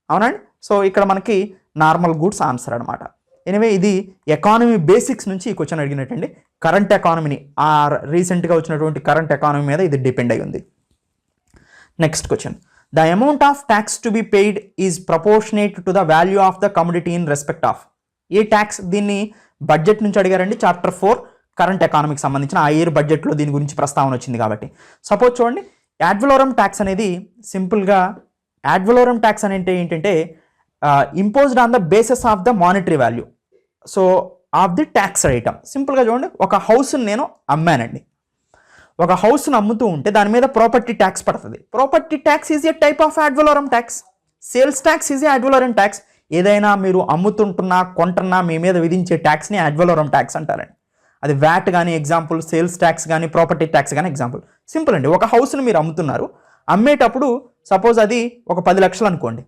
అవునండి. సో ఇక్కడ మనకి నార్మల్ గూడ్స్ ఆన్సర్ అనమాట. ఎనివే ఇది ఎకానమీ బేసిక్స్ నుంచి ఈ క్వశ్చన్ అడిగినట్టండి. కరెంట్ ఎకానమీని ఆ రీసెంట్గా వచ్చినటువంటి కరెంట్ ఎకానమీ మీద ఇది డిపెండ్ అయి ఉంది. Next question, the amount of tax to be paid is proportionate to the value of the commodity in respect of. A tax? దీన్ని బడ్జెట్ నుంచి అడిగారండి. చాప్టర్ 4 కరెంట్ ఎకానమీకి సంబంధించిన ఆ ఇయర్ బడ్జెట్లో దీని గురించి ప్రస్తావన వచ్చింది కాబట్టి. సపోజ్ చూడండి, యాడ్ వలోరమ్ ట్యాక్స్ అనేది సింపుల్గా యాడ్ వలోరమ్ ట్యాక్స్ అంటే ఏంటంటే imposed on the basis of the monetary value so of the tax item. సింపుల్గా చూడండి, ఒక హౌస్ని నేను అమ్మానండి. ఒక హౌస్ని అమ్ముతూ ఉంటే దాని మీద ప్రాపర్టీ ట్యాక్స్ పడుతుంది. Property tax is a type of ad valorem tax. Sales tax is a ad valorem tax. ఏదైనా మీరు అమ్ముతుంటున్నా కొంటున్నా మీ మీద విధించే ట్యాక్స్ని యాడ్ వలోరమ్ ట్యాక్స్ అంటారండి. అది వ్యాట్ కానీ ఎగ్జాంపుల్, సేల్స్ ట్యాక్స్ కానీ ప్రాపర్టీ ట్యాక్స్ కానీ ఎగ్జాంపుల్. సింపుల్ అండి, ఒక హౌస్ని మీరు అమ్ముతున్నారు. అమ్మేటప్పుడు సపోజ్ అది ఒక 10 లక్షలు అనుకోండి,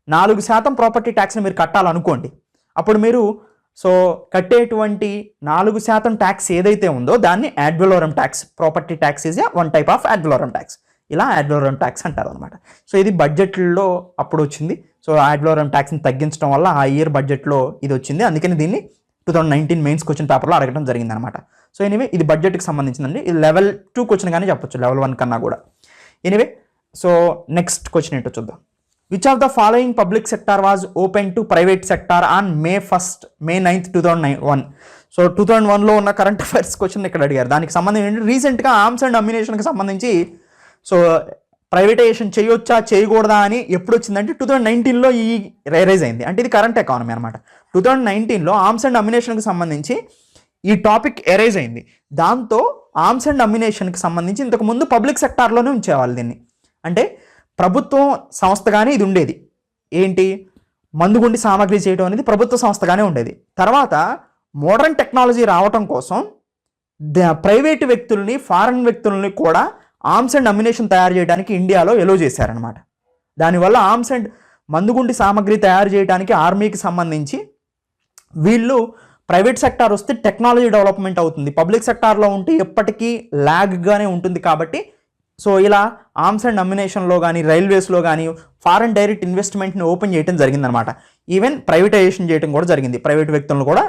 4% ప్రాపర్టీ ట్యాక్స్ని మీరు కట్టాలనుకోండి. అప్పుడు మీరు కట్టేటువంటి 4% ట్యాక్స్ ఏదైతే ఉందో దాన్ని ad valorem tax. Property tax is one type of ad valorem tax. ఇలా యాడ్ వలోరమ్ ట్యాక్స్ అంటారు అనమాట. ఇది బడ్జెట్లో అప్పుడు వచ్చింది. యాడ్ వలోరమ్ ట్యాక్స్ని తగ్గించడం వల్ల ఆ ఇయర్ బడ్జెట్లో ఇది వచ్చింది. అందుకని దీన్ని 2019 మెయిన్స్ క్వశ్చన్ పేపర్లో అడగడం జరిగింది అనమాట. ఎనీవే ఇది బడ్జెట్కి సంబంధించిందండి. ఇది లెవెల్ 2 క్వశ్చన్ కానీ చెప్పొచ్చు, లెవెల్ 1 కన్నా కూడా. ఎనీవే నెక్స్ట్ క్వశ్చన్ ఏంటో చూద్దాం. Which of the following public sector was open to private sector on May 9th 2001. 2001లో ఉన్న కరెంట్ అఫైర్స్ క్వశ్చన్ ఇక్కడ అడిగారు. దానికి సంబంధించి రీసెంట్గా ఆర్మ్స్ అండ్ అమ్యునేషన్కి సంబంధించి ప్రైవేటైజేషన్ చేయొచ్చా చేయకూడదా అని ఎప్పుడు వచ్చిందంటే 2019లో ఈ రైజ్ అయింది. అంటే ఇది కరెంట్ ఎకానమీ అనమాట. 2019లో ఆర్మ్స్ అండ్ అమ్యునేషన్కి సంబంధించి ఈ టాపిక్ ఎరైజ్ అయింది. దాంతో ఆర్మ్స్ అండ్ అమ్యునేషన్కి సంబంధించి ఇంతకుముందు పబ్లిక్ సెక్టార్లోనే ఉంచేవాళ్ళు దీన్ని. అంటే ప్రభుత్వం సంస్థగానే ఇది ఉండేది. ఏంటి, మందుగుండి సామాగ్రి చేయడం అనేది ప్రభుత్వ సంస్థగానే ఉండేది. తర్వాత మోడర్న్ టెక్నాలజీ రావటం కోసం ప్రైవేటు వ్యక్తుల్ని, ఫారెన్ వ్యక్తుల్ని కూడా ఆర్మ్స్ అండ్ అమ్యునేషన్ తయారు చేయడానికి ఇండియాలో ఎలో చేశారనమాట. దానివల్ల ఆర్మ్స్ అండ్ మందుగుండి సామాగ్రి తయారు చేయడానికి ఆర్మీకి సంబంధించి వీళ్ళు ప్రైవేట్ సెక్టార్ వస్తే టెక్నాలజీ డెవలప్మెంట్ అవుతుంది. పబ్లిక్ సెక్టార్లో ఉంటే ఎప్పటికీ ల్యాగ్గానే ఉంటుంది. కాబట్టి ఇలా ఆర్మ్స్ అండ్ అమ్యునేషన్లో కానీ రైల్వేస్లో కానీ ఫారెన్ డైరెక్ట్ ఇన్వెస్ట్మెంట్ని ఓపెన్ చేయడం జరిగిందనమాట. ఈవెన్ ప్రైవేటైజేషన్ చేయడం కూడా జరిగింది. ప్రైవేట్ వ్యక్తులను కూడా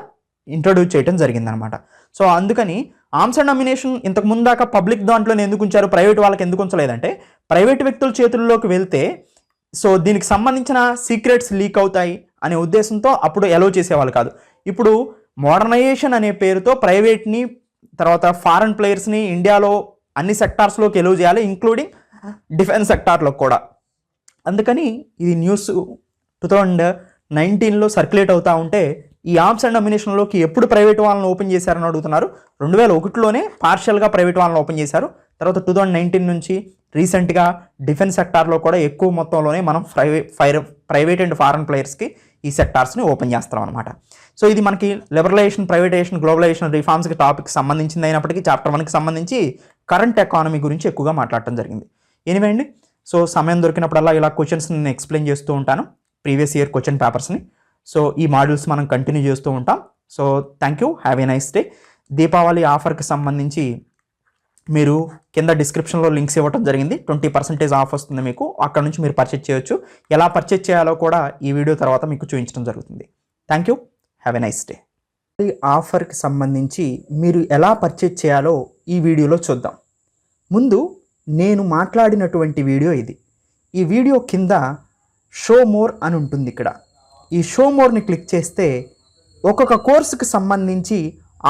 ఇంట్రొడ్యూస్ చేయడం జరిగిందనమాట. అందుకని ఆర్మ్స్ అండ్ అమ్యునేషన్ ఇంతకు ముందాక పబ్లిక్ దాంట్లోనే ఎందుకు ఉంచారు, ప్రైవేట్ వాళ్ళకి ఎందుకు ఉంచలేదంటే ప్రైవేట్ వ్యక్తుల చేతుల్లోకి వెళ్తే దీనికి సంబంధించిన సీక్రెట్స్ లీక్ అవుతాయి అనే ఉద్దేశంతో అప్పుడు ఎలో చేసేవాళ్ళు కాదు. ఇప్పుడు మోడర్నైజేషన్ అనే పేరుతో ప్రైవేట్ని తర్వాత ఫారెన్ ప్లేయర్స్ని ఇండియాలో అన్ని సెక్టార్స్లోకి ఎలో చేయాలి, ఇంక్లూడింగ్ డిఫెన్స్ సెక్టార్లో కూడా. అందుకని ఇది న్యూస్ 2019లో సర్క్యులేట్ అవుతూ ఉంటే ఈ ఆర్మ్స్ అండ్ అమ్యునేషన్లోకి ఎప్పుడు ప్రైవేట్ వాళ్ళని ఓపెన్ చేశారని అడుగుతున్నారు. 2001లోనే పార్షియల్గా ప్రైవేట్ వాళ్ళని ఓపెన్ చేశారు. తర్వాత 2019 నుంచి రీసెంట్గా డిఫెన్స్ సెక్టార్లో కూడా ఎక్కువ మొత్తంలోనే మనం ప్రైవేట్ అండ్ ఫారెన్ ప్లేయర్స్కి ఈ సెక్టార్స్ని ఓపెన్ చేస్తాం అనమాట. ఇది మనకి లిబరలైజేషన్, ప్రైవేటైజేషన్, గ్లోబలైజేషన్, రిఫార్మ్స్కి టాపిక్ సంబంధించింది అయినప్పటికీ చాప్టర్ 1కి సంబంధించి కరెంట్ ఎకానమీ గురించి ఎక్కువగా మాట్లాడటం జరిగింది. ఎనివే అండి, సమయం దొరికినప్పుడల్లా ఇలా క్వశ్చన్స్ నేను ఎక్స్ప్లెయిన్ చేస్తూ ఉంటాను, ప్రీవియస్ ఇయర్ క్వశ్చన్ పేపర్స్ని. ఈ మాడ్యూల్స్ మనం కంటిన్యూ చేస్తూ ఉంటాం. Thank you, have a nice day. Deepavali ఆఫర్కి సంబంధించి మీరు కింద డిస్క్రిప్షన్లో లింక్స్ ఇవ్వడం జరిగింది. 20% ఆఫ్ వస్తుంది మీకు. అక్కడ నుంచి మీరు పర్చేజ్ చేయొచ్చు. ఎలా పర్చేజ్ చేయాలో కూడా ఈ వీడియో తర్వాత మీకు చూపించడం జరుగుతుంది. Thank you, have a nice day. ఈ ఆఫర్కి సంబంధించి మీరు ఎలా పర్చేజ్ చేయాలో ఈ వీడియోలో చూద్దాం. ముందు నేను మాట్లాడినటువంటి వీడియో ఇది. ఈ వీడియో కింద షో మోర్ అని ఉంటుంది. ఇక్కడ ఈ షో మోర్ని క్లిక్ చేస్తే ఒక్కొక్క కోర్సుకి సంబంధించి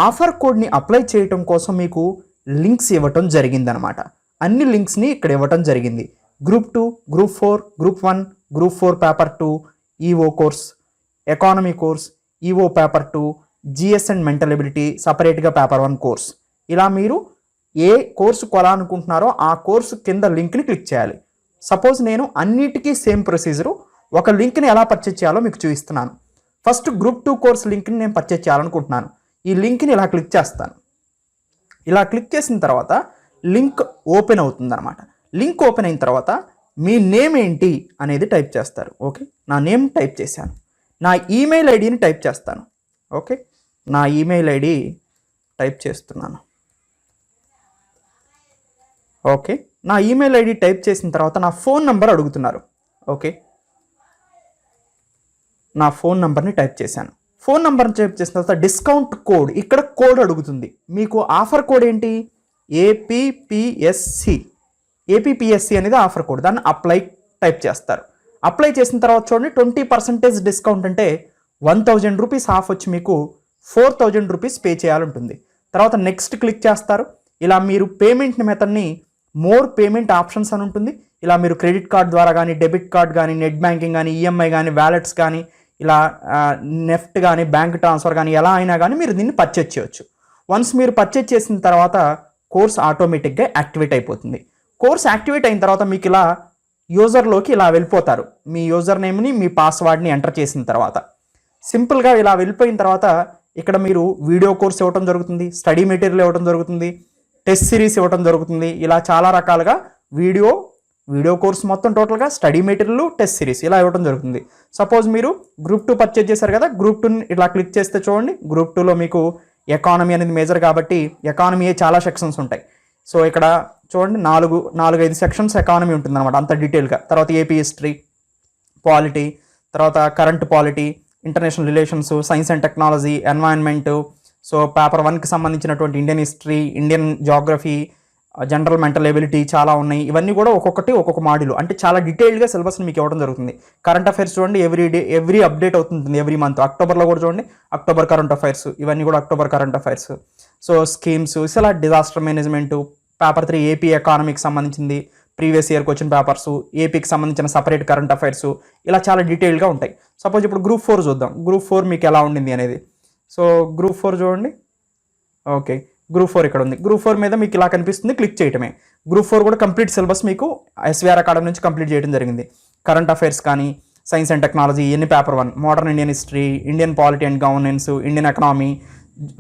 ఆఫర్ కోడ్ని అప్లై చేయటం కోసం మీకు లింక్స్ ఇవ్వటం జరిగిందనమాట. అన్ని లింక్స్ని ఇక్కడ ఇవ్వటం జరిగింది. Group 2, group 4, group 1, group 4 paper 2, EO course, economy course, EO paper 2, GS and mental ability సపరేట్గా పేపర్ 1 కోర్స్. ఇలా మీరు ఏ కోర్సు కొనాలనుకుంటున్నారో ఆ కోర్సు కింద లింక్ని క్లిక్ చేయాలి. సపోజ్ నేను అన్నిటికీ సేమ్ ప్రొసీజరు ఒక లింక్ని ఎలా పర్చేజ్ చేయాలో మీకు చూపిస్తున్నాను. ఫస్ట్ గ్రూప్ 2 కోర్స్ లింక్ని నేను పర్చేజ్ చేయాలనుకుంటున్నాను. ఈ లింక్ని ఇలా క్లిక్ చేస్తాను. ఇలా క్లిక్ చేసిన తర్వాత లింక్ ఓపెన్ అవుతుందన్నమాట. లింక్ ఓపెన్ అయిన తర్వాత మీ నేమ్ ఏంటి అనేది టైప్ చేస్తారు. ఓకే, నా నేమ్ టైప్ చేశాను. నా ఈమెయిల్ ఐడిని టైప్ చేస్తాను. ఓకే, నా ఈమెయిల్ ఐడి టైప్ చేస్తున్నాను. ఓకే, నా ఈమెయిల్ ఐడి టైప్ చేసిన తర్వాత నా ఫోన్ నెంబర్ అడుగుతున్నారు. ఓకే, నా ఫోన్ నెంబర్ని టైప్ చేశాను. ఫోన్ నెంబర్ టైప్ చేసిన తర్వాత డిస్కౌంట్ కోడ్, ఇక్కడ కోడ్ అడుగుతుంది. మీకు ఆఫర్ కోడ్ ఏంటి? ఏపీపీఎస్సి అనేది ఆఫర్ కోడ్. దాన్ని అప్లై టైప్ చేస్తారు. అప్లై చేసిన తర్వాత చూడండి 20% డిస్కౌంట్ అంటే 1000 రూపీస్ ఆఫ్ వచ్చి మీకు 4000 రూపీస్ పే చేయాలంటుంది. తర్వాత నెక్స్ట్ క్లిక్ చేస్తారు. ఇలా మీరు పేమెంట్ మెథడ్ని మోర్ పేమెంట్ ఆప్షన్స్ అని ఉంటుంది. ఇలా మీరు క్రెడిట్ కార్డ్ ద్వారా కానీ, డెబిట్ కార్డ్ కానీ, నెట్ బ్యాంకింగ్ కానీ, ఈఎంఐ కానీ, వ్యాలెట్స్ కానీ, ఇలా నెఫ్ట్ కానీ, బ్యాంక్ ట్రాన్స్ఫర్ కానీ, ఎలా అయినా కానీ మీరు దీన్ని పర్చేజ్ చేయొచ్చు. వన్స్ మీరు పర్చేజ్ చేసిన తర్వాత కోర్స్ ఆటోమేటిక్గా యాక్టివేట్ అయిపోతుంది. కోర్స్ యాక్టివేట్ అయిన తర్వాత మీకు ఇలా యూజర్లోకి ఇలా వెళ్ళిపోతారు. మీ యూజర్ నేమ్ని, మీ పాస్వర్డ్ని ఎంటర్ చేసిన తర్వాత సింపుల్గా ఇలా వెళ్ళిపోయిన తర్వాత ఇక్కడ మీరు వీడియో కోర్స్ ఇవ్వడం జరుగుతుంది, స్టడీ మెటీరియల్ ఇవ్వడం జరుగుతుంది, టెస్ట్ సిరీస్ ఇవ్వడం జరుగుతుంది. ఇలా చాలా రకాలుగా వీడియో కోర్స్ మొత్తం టోటల్గా స్టడీ మెటీరియల్, టెస్ట్ సిరీస్ ఇలా ఇవ్వడం జరుగుతుంది. సపోజ్ మీరు గ్రూప్ 2 పర్చేజ్ చేశారు కదా, గ్రూప్ 2 ఇలా క్లిక్ చేస్తే చూడండి గ్రూప్ 2లో మీకు ఎకానమీ అనేది మేజర్ కాబట్టి ఎకానమీ చాలా సెక్షన్స్ ఉంటాయి. సో ఇక్కడ చూడండి 4-5 సెక్షన్స్ ఎకానమీ ఉంటుంది అనమాట, అంత డీటెయిల్గా. తర్వాత ఏపీ హిస్టరీ, పాలిటీ, తర్వాత current polity, international relations, science and technology, environment. So paper 1కి సంబంధించినటువంటి Indian history, Indian geography, general mental ability చాలా ఉన్నాయి. ఇవన్నీ కూడా ఒక్కొక్క మాడ్యూల్, అంటే చాలా డీటెయిల్గా సిలబస్ని మీకు ఇవ్వడం జరుగుతుంది. కరెంట్ అఫైర్స్ చూడండి ఎవ్రీ అప్డేట్ అవుతుంది ఎవ్రీ మంత్. అక్టోబర్లో కూడా చూడండి అక్టోబర్ కరెంట్ అఫైర్స్, ఇవన్నీ కూడా October current affairs. So schemes, ఇలా డిజాస్టర్ మేనేజ్మెంట్. పేపర్ 3 ఏపీ ఎకానమీకి సంబంధించింది, ప్రీవియస్ ఇయర్కి వచ్చిన పేపర్స్, ఏపీకి సంబంధించిన సపరేట్ కరెంట్ అఫైర్స్, ఇలా చాలా డీటెయిల్గా ఉంటాయి. సపోజ్ ఇప్పుడు గ్రూప్ 4 చూద్దాం. గ్రూప్ 4 మీకు ఎలా ఉండింది అనేది. సో గ్రూప్ 4 చూడండి. ఓకే, గ్రూప్ 4 ఇక్కడ ఉంది. గ్రూప్ 4 మీద మీకు ఇలా కనిపిస్తుంది, క్లిక్ చేయటమే. గ్రూప్ 4 కూడా కంప్లీట్ సిలబస్ మీకు ఎస్వీఆర్ అకాడమీ నుంచి కంప్లీట్ చేయడం జరిగింది. కరెంట్ అఫైర్స్ కానీ, సైన్స్ అండ్ టెక్నాలజీ ఇవన్నీ paper 1, modern Indian history, Indian polity and governance, Indian economy,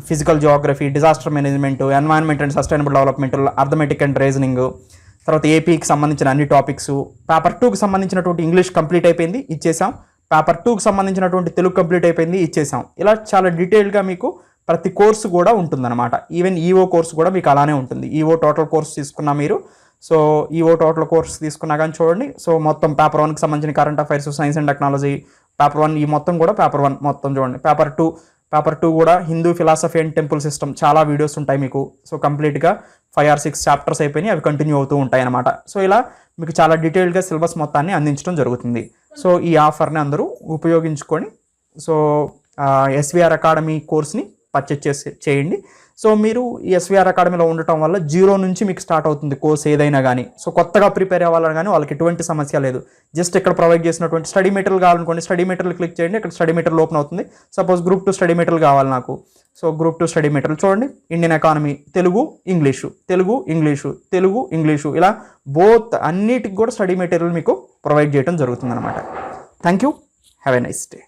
physical Geography, disaster management, environment and sustainable development, arithmetic and reasoning. తర్వాత ఏపీకి సంబంధించిన అన్ని టాపిక్స్. పేపర్ 2కి సంబంధించినటువంటి ఇంగ్లీష్ కంప్లీట్ అయిపోయింది, ఇచ్చేసాం. పేపర్ 2కి సంబంధించినటువంటి తెలుగు కంప్లీట్ అయిపోయింది, ఇచ్చేసాం. ఇలా చాలా డీటెయిల్గా మీకు ప్రతి కోర్సు కూడా ఉంటుందన్నమాట. ఈవెన్ ఈఓ కోర్సు కూడా మీకు అలానే ఉంటుంది. ఈఓ టోటల్ కోర్స్ తీసుకున్నా మీరు, సో ఈఓ టోటల్ కోర్స్ తీసుకున్నా కానీ చూడండి. సో మొత్తం పేపర్ 1కి సంబంధించిన current affairs, science and technology, paper 1 ఈ మొత్తం కూడా పేపర్ 1 మొత్తం చూడండి. పేపర్ 2 కూడా Hindu philosophy and temple system చాలా వీడియోస్ ఉంటాయి మీకు. సో కంప్లీట్గా 5 or 6 చాప్టర్స్ అయిపోయినాయి, అవి కంటిన్యూ అవుతూ ఉంటాయి అన్నమాట. సో ఇలా మీకు చాలా డీటెయిల్గా సిలబస్ మొత్తాన్ని అందించడం జరుగుతుంది. సో ఈ ఆఫర్ని అందరూ ఉపయోగించుకొని సో ఎస్వీఆర్ అకాడమీ కోర్స్ని పర్చేజ్ చేయండి. సో మీరు ఈ ఎస్వీఆర్ అకాడమీలో ఉండటం వల్ల 0 నుంచి మీకు స్టార్ట్ అవుతుంది కోర్స్ ఏదైనా కానీ. సో కొత్తగా ప్రిపేర్ అవ్వాలని కానీ వాళ్ళకి ఎటువంటి సమస్య లేదు. జస్ట్ ఇక్కడ ప్రొవైడ్ చేసినటువంటి స్టడీ మెటీరియల్ కావాలనుకోండి, స్టడీ మెటీరియల్ క్లిక్ చేయండి, ఇక్కడ స్టడీ మెటీరియల్ ఓపెన్ అవుతుంది. సపోజ్ గ్రూప్ 2 స్టడీ మెటీరియల్ కావాలి నాకు. సో గ్రూప్ 2 స్టడీ మెటీరియల్ చూడండి, ఇండియన్ ఎకానమీ, తెలుగు ఇంగ్లీషు, ఇలా బోత్ అన్నిటికి కూడా స్టడీ మెటీరియల్ మీకు ప్రొవైడ్ చేయడం జరుగుతుంది అనమాట. Thank you, have a nice day.